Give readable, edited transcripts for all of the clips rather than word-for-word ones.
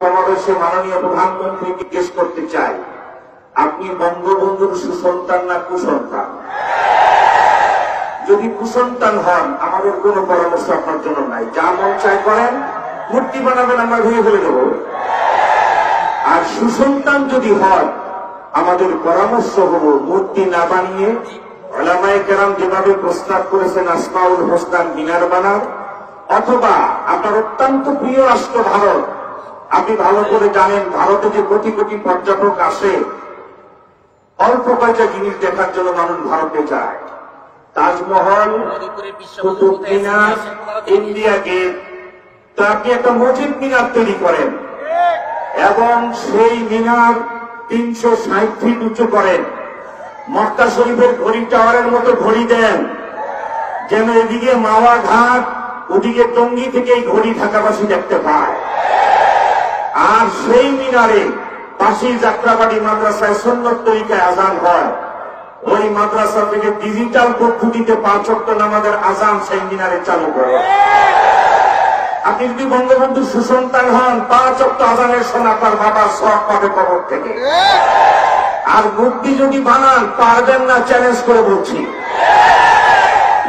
সমাবেশে মাননীয় প্রধানমন্ত্রী জিজ্ঞেস করতে চাই, আপনি বঙ্গবন্ধুর সুসন্তান না কুসন্তান? যদি কুসন্তান হন, আমাদের কোন পরামর্শ আপনার জন্য নাই। যা মন চায় করেন, মূর্তি বানাবেন, আমরা ভেঙে ফেলে দেব। আর সুসন্তান যদি হন, আমাদের পরামর্শ হল মূর্তি না বানিয়ে উলামায়ে কেরাম যেভাবে প্রস্তাব করেছেন আসমাউল হোসনার মিনার বানার, অথবা আপনার অত্যন্ত প্রিয় রাষ্ট্র ভারত, আপনি ভালো করে জানেন ভারতে যে কোটি কোটি পর্যটক আসে, অল্প কয়েকটা জিনিস দেখার জন্য মানুষ ভারতে যায়। Taj Mahal, Qutub Minar, India gate. তো আপনি একটা মসজিদ মিনার তৈরি করেন এবং সেই মিনার 360 ফিট উঁচু করেন। মক্কা শরীফের ঘড়ি টাওয়ারের মতো ঘড়ি দেন, যেন এদিকে মাওয়া ঘাট, ওদিকে টঙ্গী থেকে এই ঘড়ি ঢাকাবাসী দেখতে পায়। আর সেই মিনারে পাশে যাত্রাবাড়ি মাদ্রাসায় সুন্নত তরিকায় আজান হয়, ওই মাদ্রাসা থেকে ডিজিটাল পদ্ধতিতে 5 ওয়াক্ত নামাজের আজান সেই মিনারে চালু করে। আপনি যদি বঙ্গবন্ধুর সুসন্তান হন, 5 ওয়াক্ত আজানের শোনা তার বাবা সব পাবে কবর থেকে। আর মূর্তি যদি বানান, পারবেন না, চ্যালেঞ্জ করে বলছি।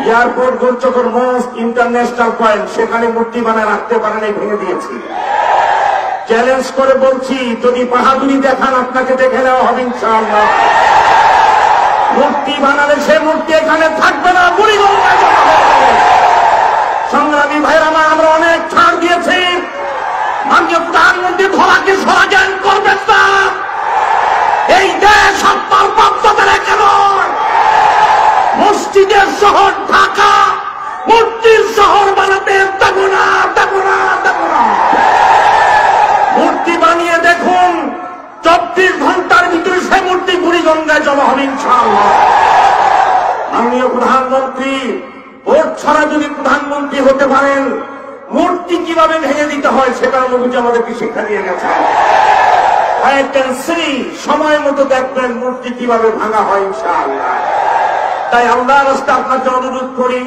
এয়ারপোর্ট গোলচক্কর মোস্ট ইন্টারন্যাশনাল পয়েন্ট, সেখানে মূর্তি বানায় রাখতে পারেন, ভেঙে দিয়েছি। চ্যালেঞ্জ করে বলছি, যদি বাহাদুরি দেখান, আপনাকে দেখে নেওয়া হবে ইনশাআল্লাহ। মূর্তি বানালে সে মূর্তি এখানে থাকবে না, বুড়িগঙ্গায় জমা হবে। সংগ্রামী ভাইরা, আমরা অনেক ছাড় দিয়েছি। মাননীয় প্রধানমন্ত্রী ধরাকে সরাজান করবেন না। এই দেশ আপনার বাধ্যতার কেন? মসজিদের শহর ঢাকা মূর্তির শহর বানাতে দেব না, দেব না, দেব না। মূর্তি বানিয়ে দেখুন, 24 ঘন্টার ভিতরে সে মূর্তি বুড়িগঙ্গায় জমা হবে ইনশাআল্লাহ। মাননীয় প্রধানমন্ত্রী, ভোট ছাড়া যদি প্রধানমন্ত্রী হতে পারেন, মূর্তি কিভাবে ভেঙে দিতে হয় সেটা অনুভূতি আমাদেরকে শিক্ষা দিয়ে গেছে। সময় মতো দেখবেন মূর্তি কিভাবে ভাঙা হয় ইনশাআল্লাহ। তাই আল্লাহর রাস্তায় আপনাকে অনুরোধ করি,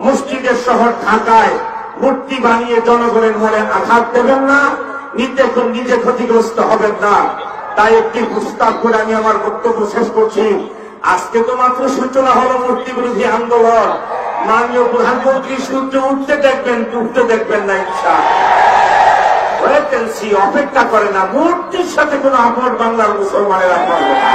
মসজিদের শহর ঢাকায় মূর্তি বানিয়ে জনগণের মনে আঘাত দেবেন না, নিজে ক্ষতিগ্রস্ত হবেন না। তাই একটি প্রস্তাব করে আমি আমার বক্তব্য শেষ করছি। আজকে তো মাত্র সূচনা হলো মূর্তি বিরোধী আন্দোলন। মাননীয় প্রধানমন্ত্রী সূর্য উঠতে দেখবেন, ডুবতে দেখবেন না ইনশাআল্লাহ। অপেক্ষা করে না, মূর্তির সাথে কোন আপন বাংলার মুসলমানেরা করবে না।